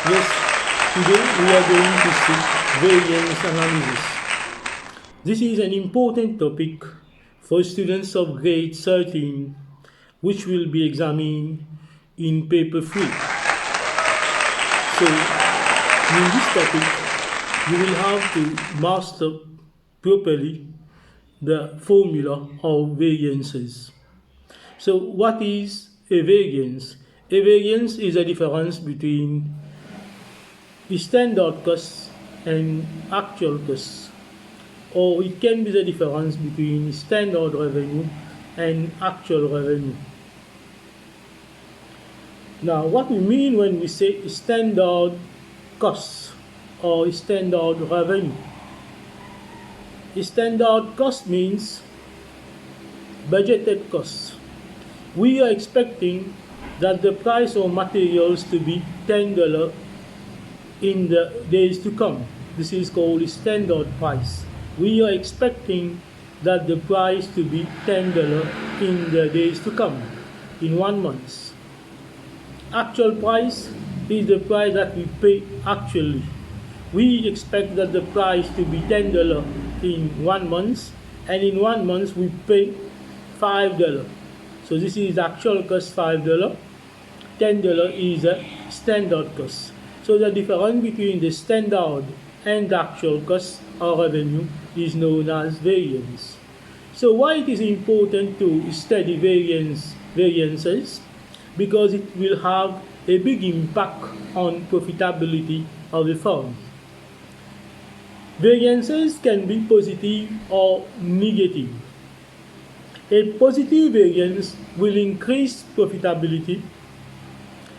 Yes, today we are going to see variance analysis. This is an important topic for students of grade 13, which will be examined in paper 3. So, in this topic, you will have to master properly the formula of variances. So, what is a variance? A variance is a difference between the standard cost and actual cost, or it can be the difference between standard revenue and actual revenue. Now, what we mean when we say standard cost or standard revenue? Standard cost means budgeted costs. We are expecting that the price of materials to be $10 in the days to come. This is called standard price. We are expecting that the price to be $10 in the days to come, in 1 month. Actual price is the price that we pay actually. We expect that the price to be $10 in 1 month, and in 1 month we pay $5. So this is actual cost $5. $10 is a standard cost. So the difference between the standard and the actual cost or revenue is known as variance. So why it is important to study variances? Because it will have a big impact on profitability of the firm. Variances can be positive or negative. A positive variance will increase profitability,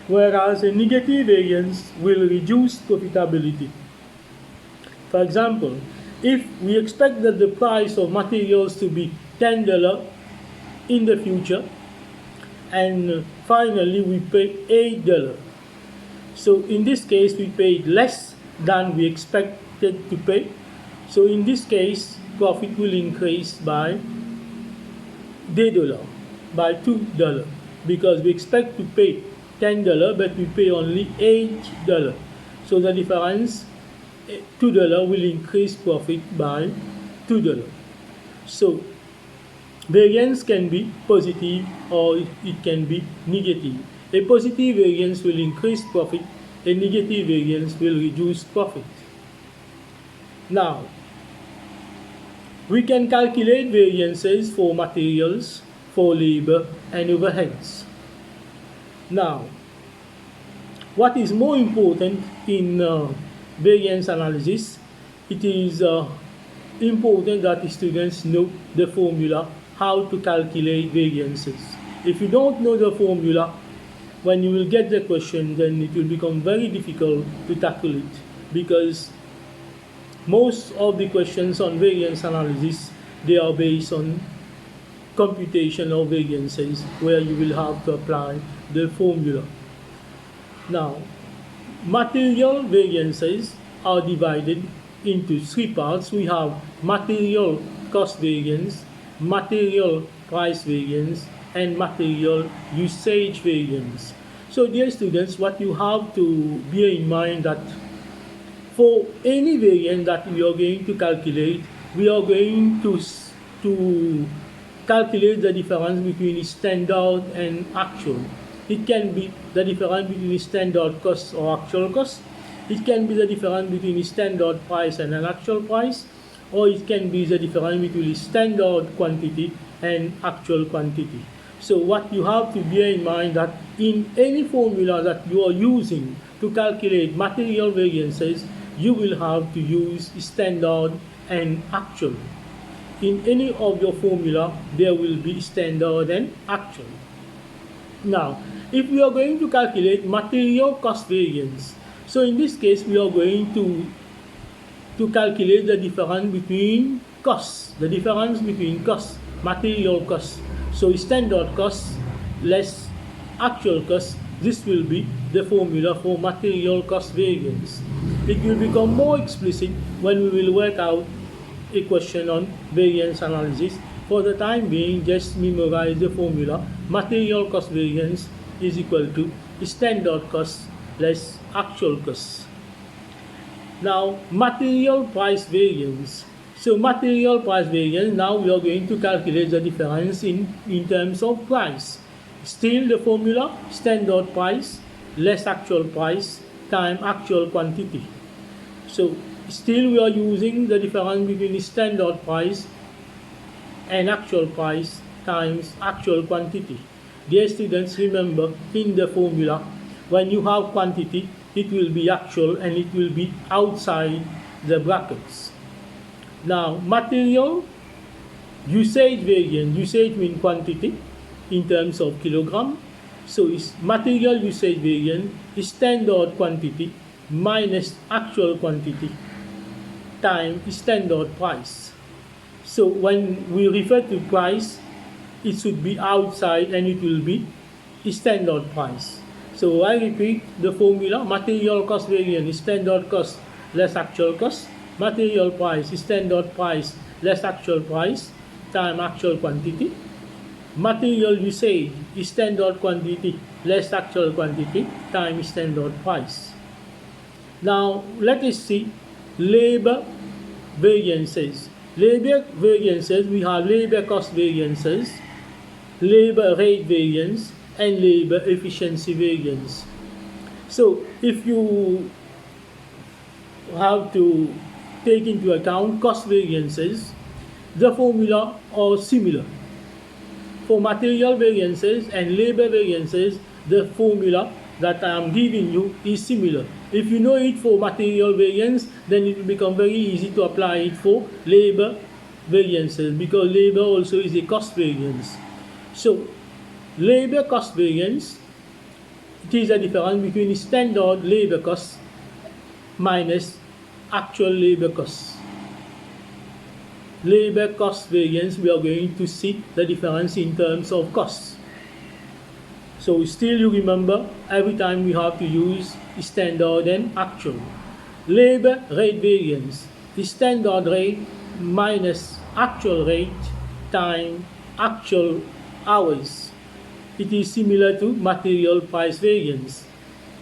whereas a negative variance will reduce profitability. For example, if we expect that the price of materials to be $10 in the future, and finally we pay $8. So in this case we paid less than we expected to pay. So in this case profit will increase by $2, because we expect to pay $10 but we pay only $8. So the difference, $2, will increase profit by $2. So variance can be positive or it can be negative. A positive variance will increase profit, a negative variance will reduce profit. Now, we can calculate variances for materials, for labor and overheads. Now, what is more important in variance analysis? It is important that the students know the formula how to calculate variances. If you don't know the formula, when you will get the question, then it will become very difficult to tackle it, because most of the questions on variance analysis, they are based on computation of variances, where you will have to apply the formula. Now, material variances are divided into 3 parts. We have material cost variance, material price variance, and material usage variance. So dear students, what you have to bear in mind that for any variance that we are going to calculate, we are going to calculate the difference between standard and actual. It can be the difference between standard cost or actual cost. It can be the difference between standard price and an actual price, or it can be the difference between standard quantity and actual quantity. So what you have to bear in mind that in any formula that you are using to calculate material variances, you will have to use standard and actual. In any of your formula, there will be standard and actual. Now, if we are going to calculate material cost variance, so in this case we are going to calculate the difference between costs, material costs. So standard costs less actual costs, this will be the formula for material cost variance. It will become more explicit when we will work out a question on variance analysis. For the time being, just memorize the formula. Material cost variance is equal to standard cost less actual cost. Now, material price variance. So material price variance, now we are going to calculate the difference in terms of price. Still the formula, standard price less actual price times actual quantity. So still we are using the difference between the standard price and actual price times actual quantity. Dear students, remember in the formula, when you have quantity, it will be actual and it will be outside the brackets. Now, material usage variance, usage means quantity in terms of kilogram. So it's material usage variance is standard quantity minus actual quantity times standard price. So when we refer to price, it should be outside and it will be standard price. So I repeat the formula, material cost variance is standard cost less actual cost. Material price is standard price less actual price times actual quantity. Material usage is standard quantity less actual quantity times standard price. Now let us see labor variances. Labor variances, we have labor cost variances, labor rate variance, and labor efficiency variance. So if you have to take into account cost variances, the formula are similar. For material variances and labor variances, the formula that I am giving you is similar. If you know it for material variance, then it will become very easy to apply it for labor variances, because labor also is a cost variance. So labor cost variance, it is a difference between standard labor cost minus actual labor cost. Labor cost variance, we are going to see the difference in terms of costs. So still you remember, every time we have to use standard and actual. Labor rate variance is standard rate minus actual rate times actual hours. It is similar to material price variance.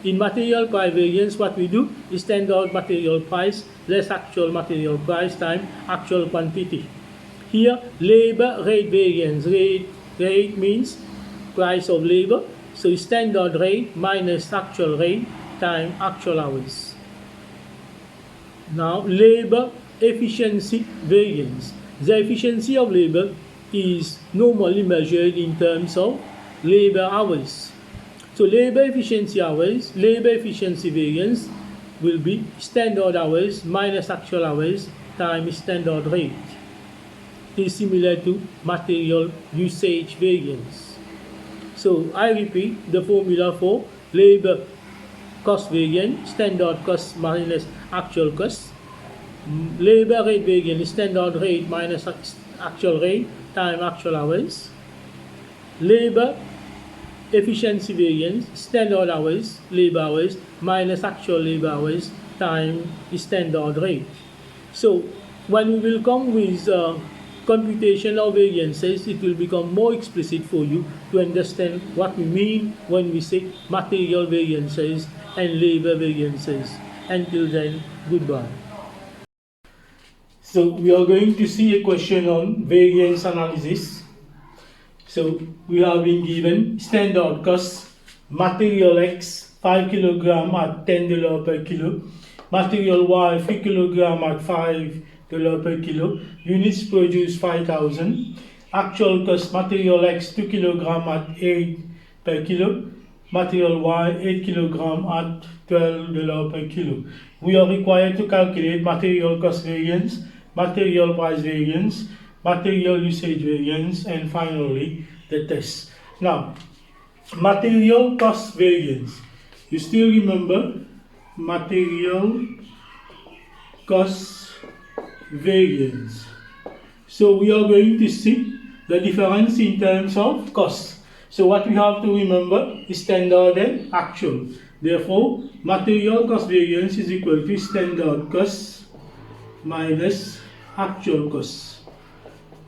In material price variance, what we do is standard material price less actual material price times actual quantity. Here, labor rate variance. Rate means price of labor. So standard rate minus actual rate times actual hours. Now, labor efficiency variance. The efficiency of labor is normally measured in terms of labor hours. So labor efficiency variance will be standard hours minus actual hours times standard rate. It is similar to material usage variance. So I repeat the formula for labor cost variance, standard cost minus actual cost. Labor rate variance, standard rate minus actual rate times actual hours. Labor efficiency variance, standard hours, labor hours minus actual labor hours times standard rate. So when we will come with computation of variances, it will become more explicit for you to understand what we mean when we say material variances and labor variances. Until then, goodbye. So we are going to see a question on variance analysis. So we have been given standard cost, material X 5 kg at $10 per kilo, material Y 3 kg at $5 per kilo, units produced 5,000, actual cost material X 2 kg at 8 per kilo, material Y 8 kg at $12 per kilo. We are required to calculate material cost variance, material price variance, material usage variance, and finally the test. Now, material cost variance. You still remember material cost variance. So we are going to see the difference in terms of cost. So what we have to remember is standard and actual. Therefore, material cost variance is equal to standard cost minus actual cost.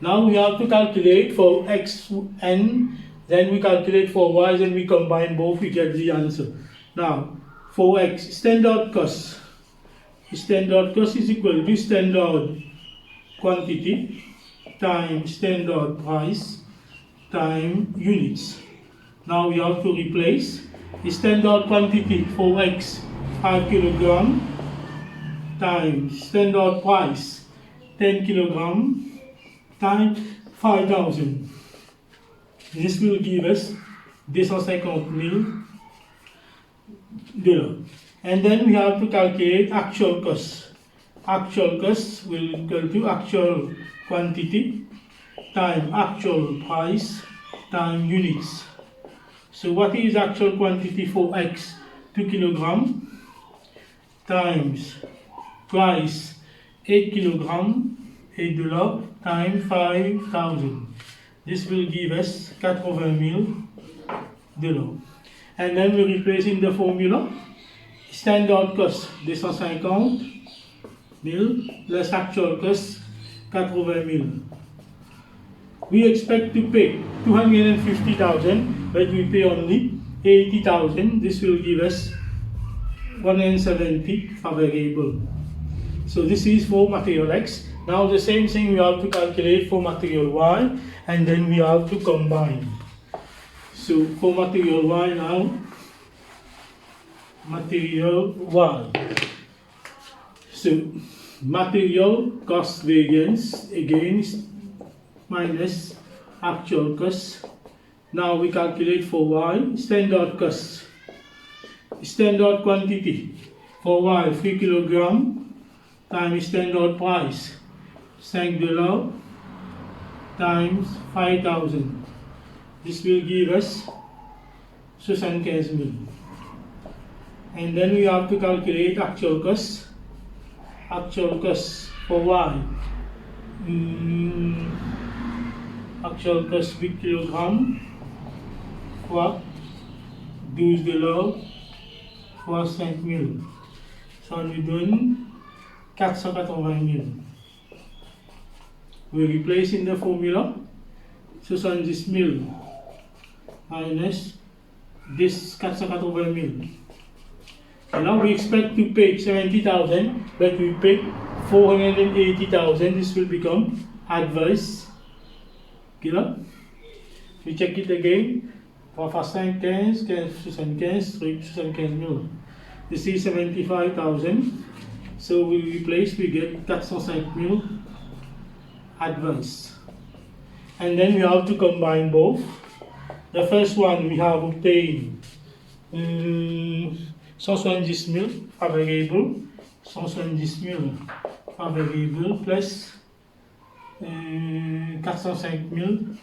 Now we have to calculate for X and then we calculate for Y, and we combine both, we get the answer. Now, for X, standard cost. Standard cost is equal to standard quantity times standard price times units. Now we have to replace the standard quantity for X 5 kg times standard price 10 kg times 5,000. This will give us $250,000. And then we have to calculate actual cost. Actual cost will equal to actual quantity times actual price times units. So what is actual quantity for X? 2 kg times price 8 kg, $8 times 5,000. This will give us $80,000. And then we replace in the formula standard cost $250,000 less actual cost $80,000. We expect to pay $250,000, but we pay only $80,000. This will give us $170 for variable. So this is for material X. Now the same thing we have to calculate for material Y, and then we have to combine. So for material Y now, material Y. So material cost variance again is minus actual cost. Now we calculate for Y standard cost. Standard quantity for Y 3 kg times standard price $5 times 5,000. This will give us 75,000. And then we have to calculate actual cost. Actual cost for Y. Actual cost 8 kg fois $12 fois 5,000. Ça nous donne 480,000. We replace in the formula 70,000 minus this 480,000. And now we expect to pay 70,000, but we pay 480,000. This will become adverse. Okay, là? We check it again. On va faire 5, 15, 15, 75, 75,000. This is 75,000. So we replace, we get 405,000 advance. And then we have to combine both. The first one we have obtained 170,000 for variable, 170,000 for variable plus 405,000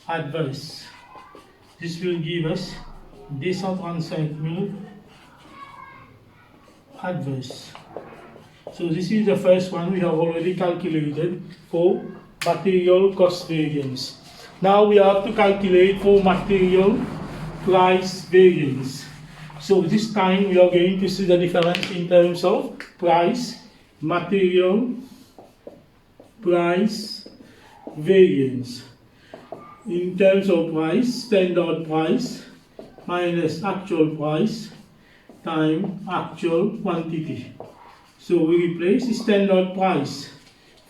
adverse. This will give us 235,000 adverse. So this is the first one we have already calculated for material cost variance. Now we have to calculate for material price variance. So this time we are going to see the difference in terms of price, material price variance. In terms of price, standard price minus actual price times actual quantity. So we replace the standard price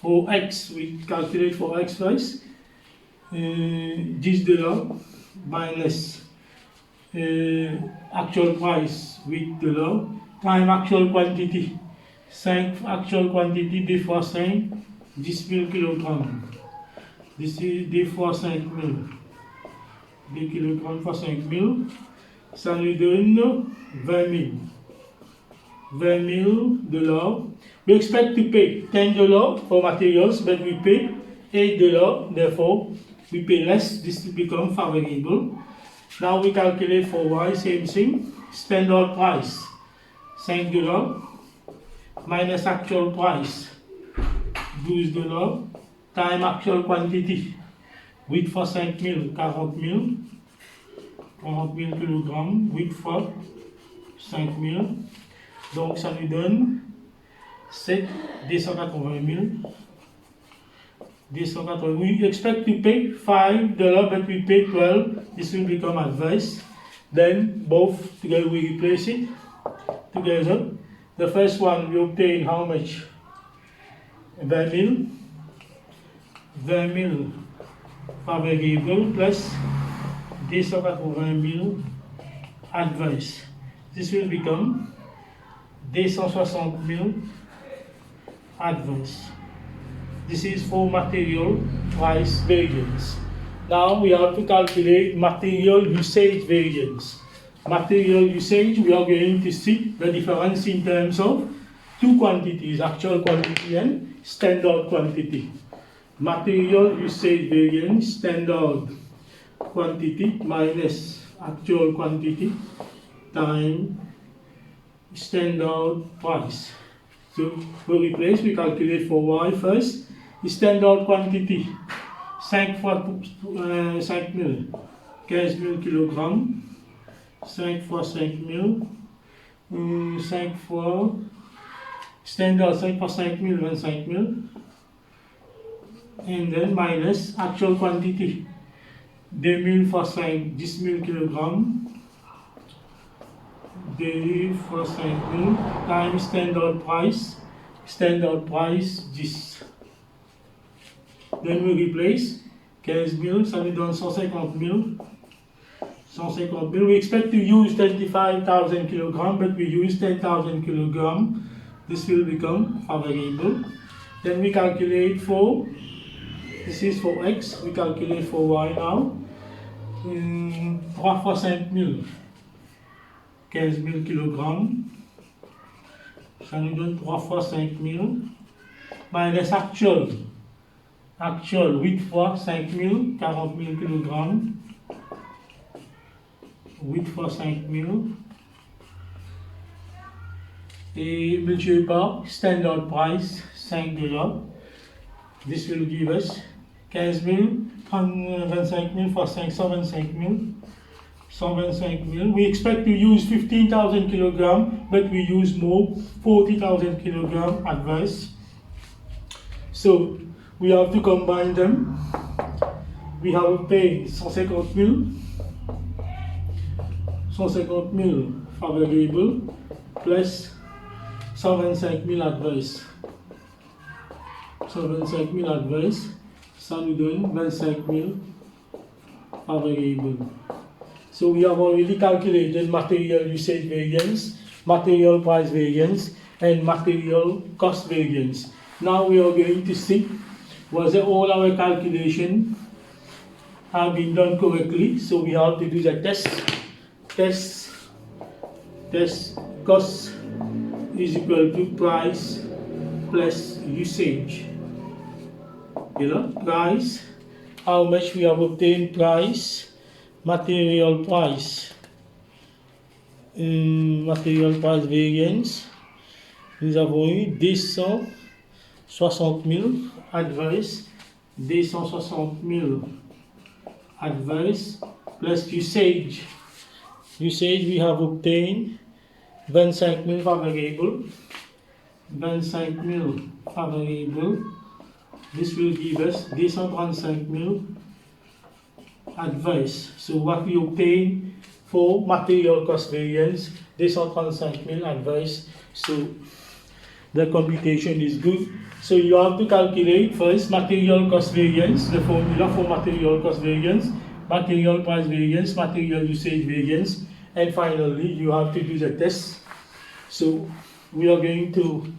for X, we calculate for X price, $10 minus actual price $8 times actual quantity. 5 actual quantity D fois 5, 10,000 kg. This is D fois 5,000. 10 kg fois 5,000, ça nous donne 20,000. $20,000. We expect to pay $10 for materials, but we pay $8. Therefore, we pay less. This will become variable. Now we calculate for Y, same thing. Standard price $5 minus actual price $12 times actual quantity. 8 fois 5,000, 40,000. 40,000 kg, 8 fois 5,000. Donc ça nous donne 280,000. We expect to pay $5, but we pay 12. This will become adverse. Then both together we replace it together. The first one we obtain how much? 20 000 par variable plus 280 000 adverse. This will become 260 000 adverse. This is for material price variance. Now we have to calculate material usage variance. Material usage, we are going to see the difference in terms of two quantities, actual quantity and standard quantity. Material usage variance, standard quantity minus actual quantity times standard price. So we replace, we calculate for y first. Standard quantity 5 fois 5 000, 15 000 kg, 5 fois 5 000, 5 fois standard 5 fois 5 000, 25 000, and then minus actual quantity 2000 fois 5, 10 000 kg, 2 fois 5 000 times standard price 10. Then we replace 15 000, ça nous donne 150 000. 150 000. We expect to use 25,000 kg, but we use 10,000 kg. This will become a variable. Then we calculate for, this is for x, we calculate for y now. 3 fois 5 000, 15 000 kg. Ça nous donne 3 fois 5 000 minus actual. Actual 8 fois 5 000, 40 000 kg. 8 fois 5 000. Et multiplié par standard price, $5. This will give us 15 000, 25 000 fois 5, 125 000. 125 000. We expect to use 15,000 kg, but we use more, 40,000 kg adverse. So we have to combine them. We have to pay 150 000. 150 000 favorable plus 125 000 adverse. 125 000 adverse, ça nous donne 25 000 favorable. So we have already calculated material usage variance, material price variance, and material cost variance. Now we are going to see whether all our calculations have been done correctly. So we have to do the test. Cost is equal to price plus usage. You know, price, how much we have obtained price, material price variance. Nous avons eu 260 000 adverse, 260 000 adverse plus usage. Usage we have obtained 25 000 favorable. 25 000 favorable. This will give us 235 000 adverse. So what we obtain for material cost variance, 235 000 adverse. So the computation is good. So you have to calculate first material cost variance, the formula for material cost variance, material price variance, material usage variance, and finally you have to do the test. So we are going to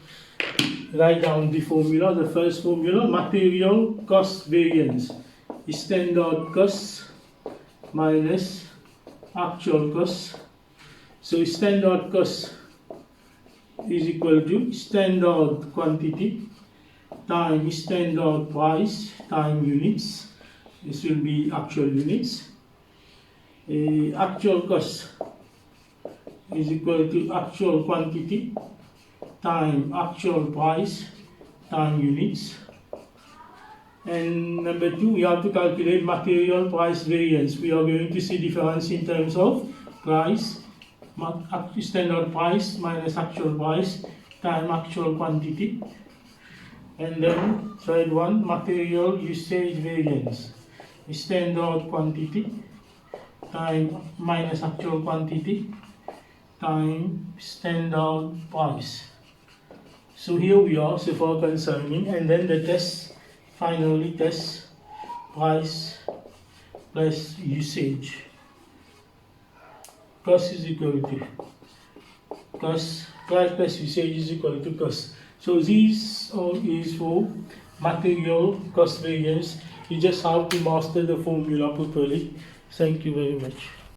write down the formula. The first formula, material cost variance, standard cost minus actual cost. So standard cost is equal to standard quantity times standard price times units. This will be actual units. Actual cost is equal to actual quantity times actual price times units. And number two, we have to calculate material price variance. We are going to see difference in terms of price, standard price minus actual price times actual quantity. And then third one, material usage variance. Standard quantity time minus actual quantity time standard price. So here we are, so for concerning, and then the test, finally test price plus usage. Cost is equal to cost, price plus usage is equal to cost. So this all is for material cost variance. You just have to master the formula properly. Thank you very much.